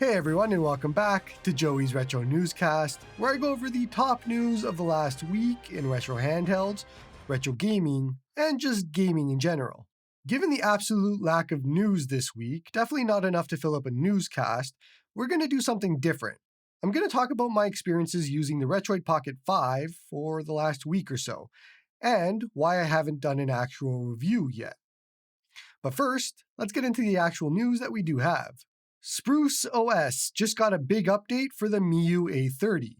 Hey everyone, and welcome back to Joey's Retro Newscast, where I go over the top news of the last week in retro handhelds, retro gaming, and just gaming in general. Given the absolute lack of news this week, definitely not enough to fill up a newscast, we're going to do something different. I'm going to talk about my experiences using the Retroid Pocket 5 for the last week or so, and why I haven't done an actual review yet. But first, let's get into the actual news that we do have. Spruce OS just got a big update for the MIUI A30.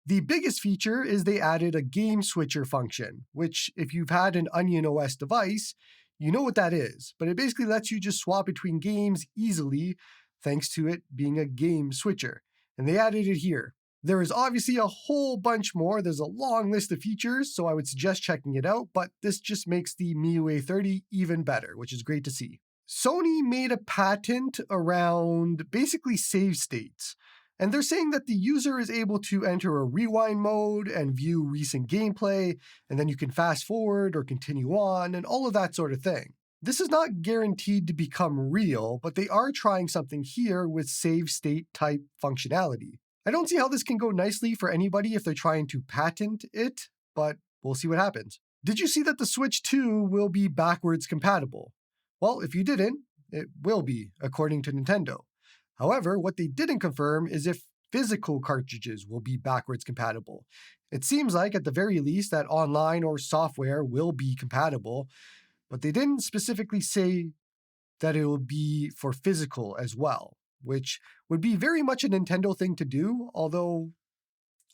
The biggest feature is they added a game switcher function, which if you've had an Onion OS device, you know what that is, but it basically lets you just swap between games easily thanks to it being a game switcher. And they added it here. There is obviously a whole bunch more. There's a long list of features, so I would suggest checking it out, but this just makes the MIUI A30 even better, which is great to see. Sony made a patent around basically save states, and they're saying that the user is able to enter a rewind mode and view recent gameplay, and then you can fast forward or continue on, and all of that sort of thing. This is not guaranteed to become real, but they are trying something here with save state type functionality. I don't see how this can go nicely for anybody if they're trying to patent it, but we'll see what happens. Did you see that the Switch 2 will be backwards compatible? Well, if you didn't, it will be, according to Nintendo. However, what they didn't confirm is if physical cartridges will be backwards compatible. It seems like, at the very least, that online or software will be compatible, but they didn't specifically say that it will be for physical as well, which would be very much a Nintendo thing to do, although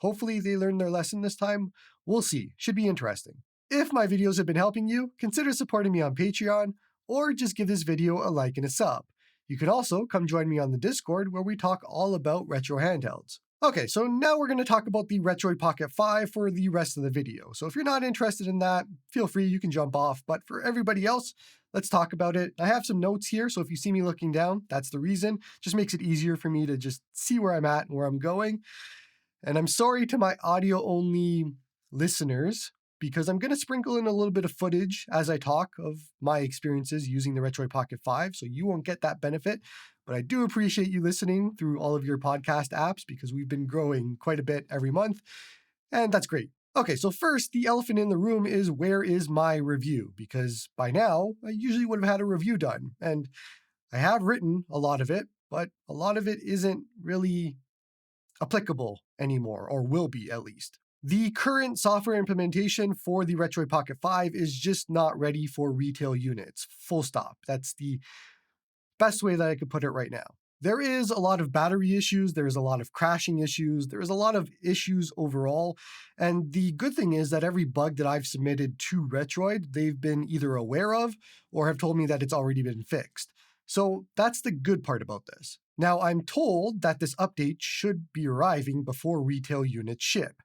hopefully they learned their lesson this time. We'll see. Should be interesting. If my videos have been helping you, consider supporting me on Patreon, or just give this video a like and a sub. You can also come join me on the Discord where we talk all about retro handhelds. Okay, so now we're going to talk about the Retroid Pocket 5 for the rest of the video. So if you're not interested in that, feel free, you can jump off. But for everybody else, let's talk about it. I have some notes here, so if you see me looking down, that's the reason. Just makes it easier for me to just see where I'm at and where I'm going. And I'm sorry to my audio-only listeners, because I'm going to sprinkle in a little bit of footage as I talk of my experiences using the Retroid Pocket 5, so you won't get that benefit. But I do appreciate you listening through all of your podcast apps, because we've been growing quite a bit every month, and that's great. Okay, so first, the elephant in the room is, where is my review? Because by now, I usually would have had a review done, and I have written a lot of it, but a lot of it isn't really applicable anymore, or will be at least. The current software implementation for the Retroid Pocket 5 is just not ready for retail units. Full stop. That's the best way that I could put it right now. There is a lot of battery issues, there is a lot of crashing issues, there is a lot of issues overall, and the good thing is that every bug that I've submitted to Retroid, they've been either aware of or have told me that it's already been fixed. So that's the good part about this. Now, I'm told that this update should be arriving before retail units ship.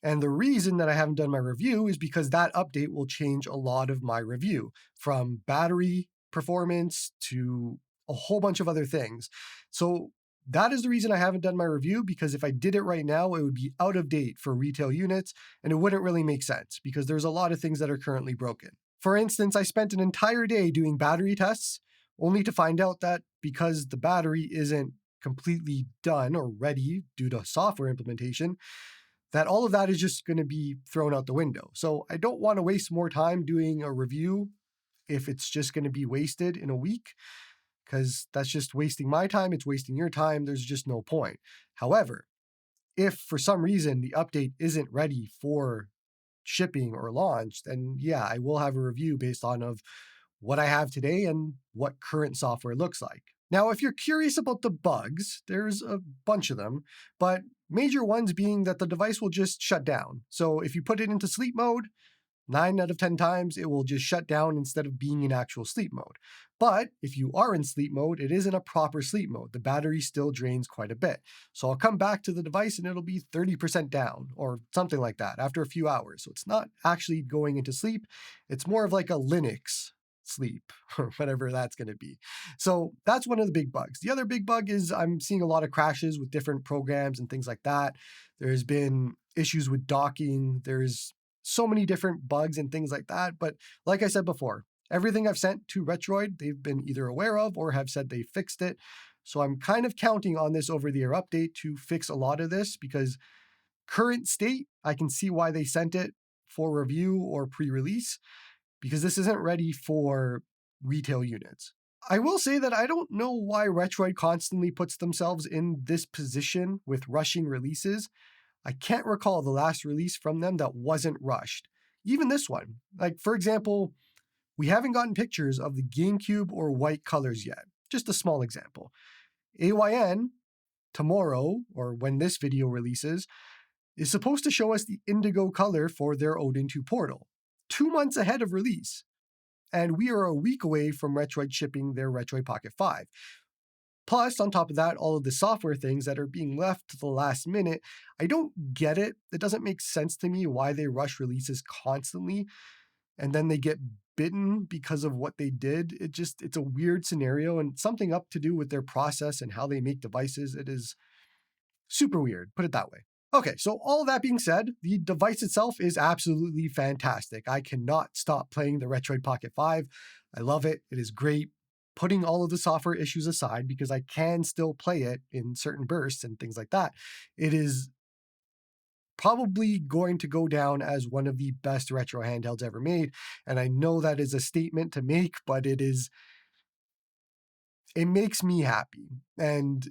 And the reason that I haven't done my review is because that update will change a lot of my review, from battery performance to a whole bunch of other things. So that is the reason I haven't done my review, because if I did it right now, it would be out of date for retail units, and it wouldn't really make sense because there's a lot of things that are currently broken. For instance, I spent an entire day doing battery tests, only to find out that because the battery isn't completely done or ready due to software implementation, that all of that is just going to be thrown out the window. So I don't want to waste more time doing a review if it's just going to be wasted in a week, because that's just wasting my time, it's wasting your time, there's just no point. However, if for some reason the update isn't ready for shipping or launch, then yeah, I will have a review based on of what I have today and what current software looks like. Now, if you're curious about the bugs, there's a bunch of them, but major ones being that the device will just shut down. So if you put it into sleep mode, 9 out of 10 times, it will just shut down instead of being in actual sleep mode. But if you are in sleep mode, it isn't a proper sleep mode. The battery still drains quite a bit. So I'll come back to the device and it'll be 30% down or something like that after a few hours. So it's not actually going into sleep. It's more of like a Linux sleep or whatever that's going to be. So that's one of the big bugs. The other big bug is I'm seeing a lot of crashes with different programs and things like that. There's been issues with docking. There's so many different bugs and things like that. But like I said before, everything I've sent to Retroid, they've been either aware of or have said they fixed it. So I'm kind of counting on this over-the-air update to fix a lot of this, because current state, I can see why they sent it for review or pre-release, because this isn't ready for retail units. I will say that I don't know why Retroid constantly puts themselves in this position with rushing releases. I can't recall the last release from them that wasn't rushed. Even this one. Like, for example, we haven't gotten pictures of the GameCube or white colors yet. Just a small example. AYN, tomorrow, or when this video releases, is supposed to show us the indigo color for their Odin 2 Portal, 2 months ahead of release. And we are a week away from Retroid shipping their Retroid Pocket 5. Plus, on top of that, all of the software things that are being left to the last minute. I don't get it. It doesn't make sense to me why they rush releases constantly and then they get bitten because of what they did. It's a weird scenario and something up to do with their process and how they make devices. It is super weird, put it that way. Okay, so all that being said, the device itself is absolutely fantastic. I cannot stop playing the Retroid Pocket 5. I love it. It is great. Putting all of the software issues aside, because I can still play it in certain bursts and things like that, it is probably going to go down as one of the best retro handhelds ever made. And I know that is a statement to make, but it makes me happy. And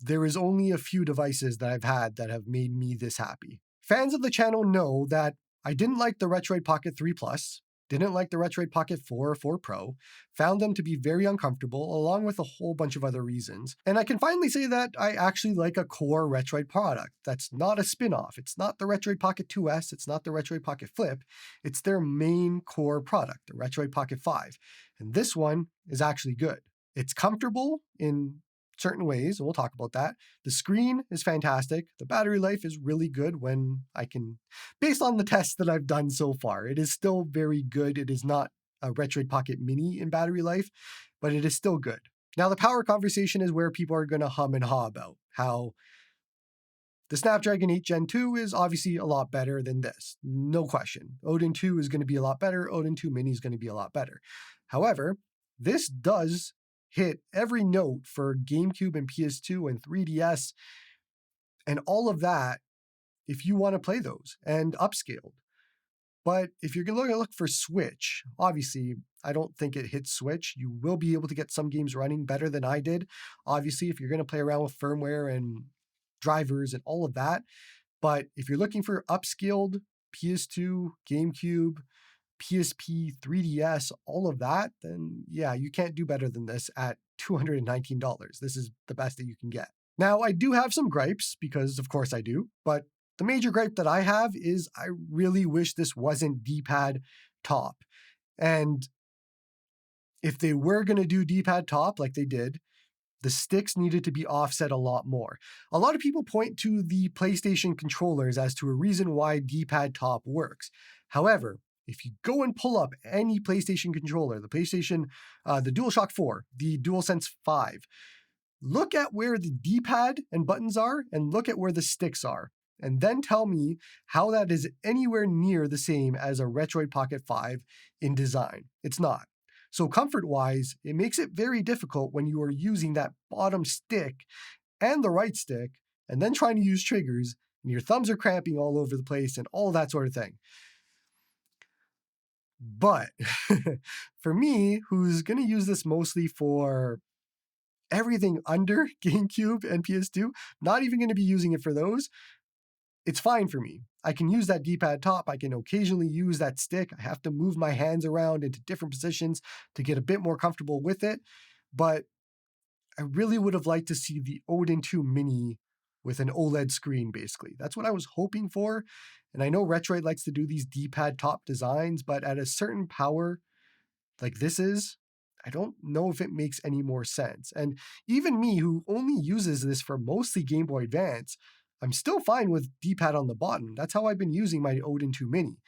there is only a few devices that I've had that have made me this happy. Fans of the channel know that I didn't like the Retroid Pocket 3 Plus, didn't like the Retroid Pocket 4 or 4 Pro, found them to be very uncomfortable, along with a whole bunch of other reasons. And I can finally say that I actually like a core Retroid product that's not a spin-off. It's not the Retroid Pocket 2S, it's not the Retroid Pocket Flip, it's their main core product, the Retroid Pocket 5. And this one is actually good. It's comfortable in certain ways, and we'll talk about that. The screen is fantastic. The battery life is really good when I can, based on the tests that I've done so far, it is still very good. It is not a Retroid Pocket Mini in battery life, but it is still good. Now, the power conversation is where people are going to hum and haw about how the Snapdragon 8 Gen 2 is obviously a lot better than this. No question. Odin 2 is going to be a lot better. Odin 2 Mini is going to be a lot better. However, this does hit every note for GameCube and PS2 and 3DS and all of that if you want to play those and upscaled. But if you're going to look for Switch, obviously, I don't think it hits Switch. You will be able to get some games running better than I did. Obviously, if you're going to play around with firmware and drivers and all of that. But if you're looking for upscaled PS2, GameCube, PSP, 3DS, all of that, then yeah, you can't do better than this at $219. This is the best that you can get. Now, I do have some gripes, because of course I do, but the major gripe that I have is I really wish this wasn't D-pad top. And if they were going to do D-pad top like they did, the sticks needed to be offset a lot more. A lot of people point to the PlayStation controllers as to a reason why D-pad top works. However, if you go and pull up any PlayStation controller, the DualShock 4, the DualSense 5, look at where the D-pad and buttons are and look at where the sticks are. And then tell me how that is anywhere near the same as a Retroid Pocket 5 in design. It's not. So comfort-wise, it makes it very difficult when you are using that bottom stick and the right stick and then trying to use triggers and your thumbs are cramping all over the place and all that sort of thing. But for me, who's going to use this mostly for everything under GameCube and PS2, not even going to be using it for those, it's fine for me. I can use that D-pad top. I can occasionally use that stick. I have to move my hands around into different positions to get a bit more comfortable with it. But I really would have liked to see the Odin 2 Mini with an OLED screen, basically. That's what I was hoping for. And I know Retroid likes to do these D-pad top designs, but at a certain power like this is, I don't know if it makes any more sense. And even me, who only uses this for mostly Game Boy Advance, I'm still fine with D-pad on the bottom. That's how I've been using my Odin 2 Mini.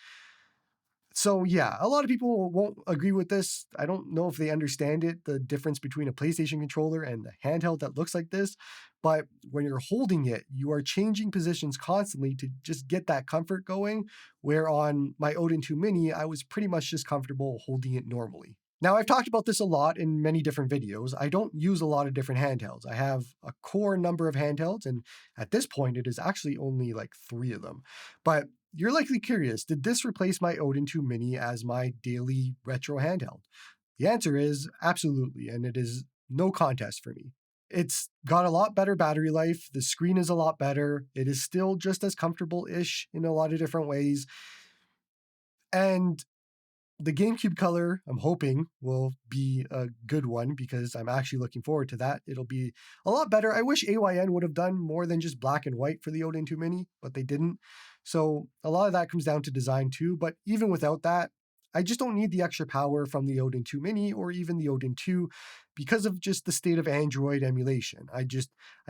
So yeah, a lot of people won't agree with this. I don't know if they understand it, the difference between a PlayStation controller and a handheld that looks like this. But when you're holding it, you are changing positions constantly to just get that comfort going. Where on my Odin 2 Mini, I was pretty much just comfortable holding it normally. Now, I've talked about this a lot in many different videos. I don't use a lot of different handhelds. I have a core number of handhelds, and at this point, it is actually only like 3 of them. But you're likely curious, did this replace my Odin 2 Mini as my daily retro handheld? The answer is absolutely, and it is no contest for me. It's got a lot better battery life. The screen is a lot better. It is still just as comfortable ish in a lot of different ways. And the GameCube color, I'm hoping, will be a good one because I'm actually looking forward to that. It'll be a lot better. I wish AYN would have done more than just black and white for the Odin 2 Mini, but they didn't. So a lot of that comes down to design too. But even without that, I just don't need the extra power from the Odin 2 Mini or even the Odin 2 because of just the state of Android emulation. I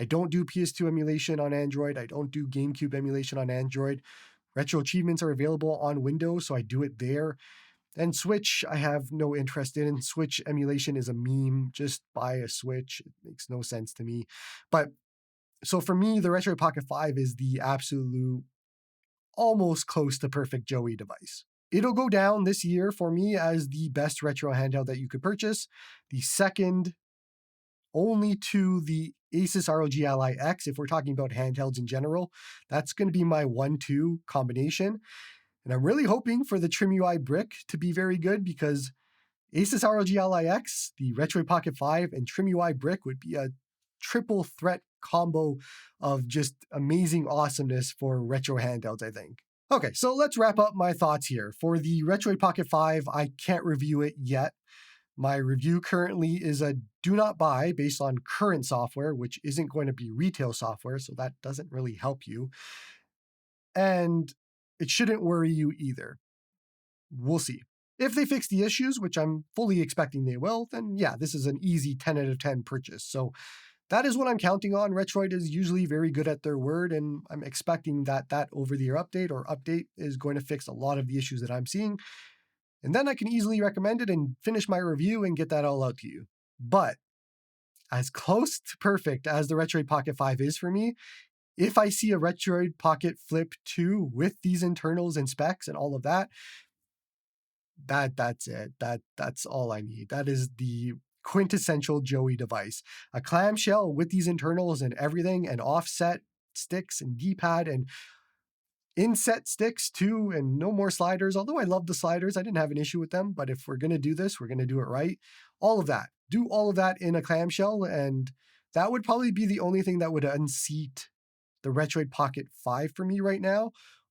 don't do PS2 emulation on Android. I don't do GameCube emulation on Android. Retro achievements are available on Windows, so I do it there. And Switch, I have no interest in. Switch emulation is a meme. Just buy a Switch. It makes no sense to me. But so for me, the Retroid Pocket 5 is the absolute, almost close to perfect Joey device. It'll go down this year for me as the best retro handheld that you could purchase. The second only to the Asus ROG Ally X, if we're talking about handhelds in general. That's going to be my 1-2 combination. And I'm really hoping for the Trim UI brick to be very good because Asus ROG Ally X, the Retroid Pocket 5, and Trim UI brick would be a triple threat combo of just amazing awesomeness for retro handhelds, I think. Okay, so let's wrap up my thoughts here. For the Retroid Pocket 5, I can't review it yet. My review currently is a do not buy based on current software, which isn't going to be retail software, so that doesn't really help you. And it shouldn't worry you either. We'll see. If they fix the issues, which I'm fully expecting they will, then yeah, this is an easy 10 out of 10 purchase. So that is what I'm counting on. Retroid is usually very good at their word, and I'm expecting that over-the-air update is going to fix a lot of the issues that I'm seeing. And then I can easily recommend it and finish my review and get that all out to you. But as close to perfect as the Retroid Pocket 5 is for me, if I see a Retroid Pocket Flip 2 with these internals and specs and all of that, that's it. That's all I need. That is the quintessential Joey device. A clamshell with these internals and everything, and offset sticks and D-pad and inset sticks too, and no more sliders. Although I love the sliders, I didn't have an issue with them. But if we're gonna do this, we're gonna do it right. All of that. Do all of that in a clamshell, and that would probably be the only thing that would unseat the Retroid Pocket 5 for me right now,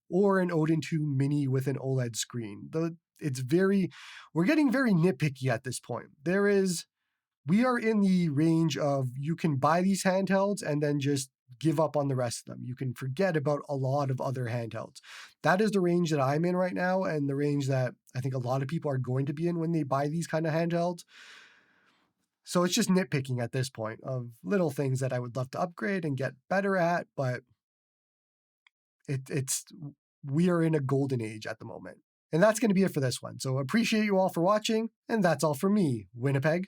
or an Odin 2 Mini with an OLED screen. We're getting very nitpicky at this point. We are in the range of you can buy these handhelds and then just give up on the rest of them. You can forget about a lot of other handhelds. That is the range that I'm in right now, and the range that I think a lot of people are going to be in when they buy these kind of handhelds. So it's just nitpicking at this point of little things that I would love to upgrade and get better at, but it's we are in a golden age at the moment. And that's going to be it for this one. So appreciate you all for watching, and that's all from me, Winnipeg.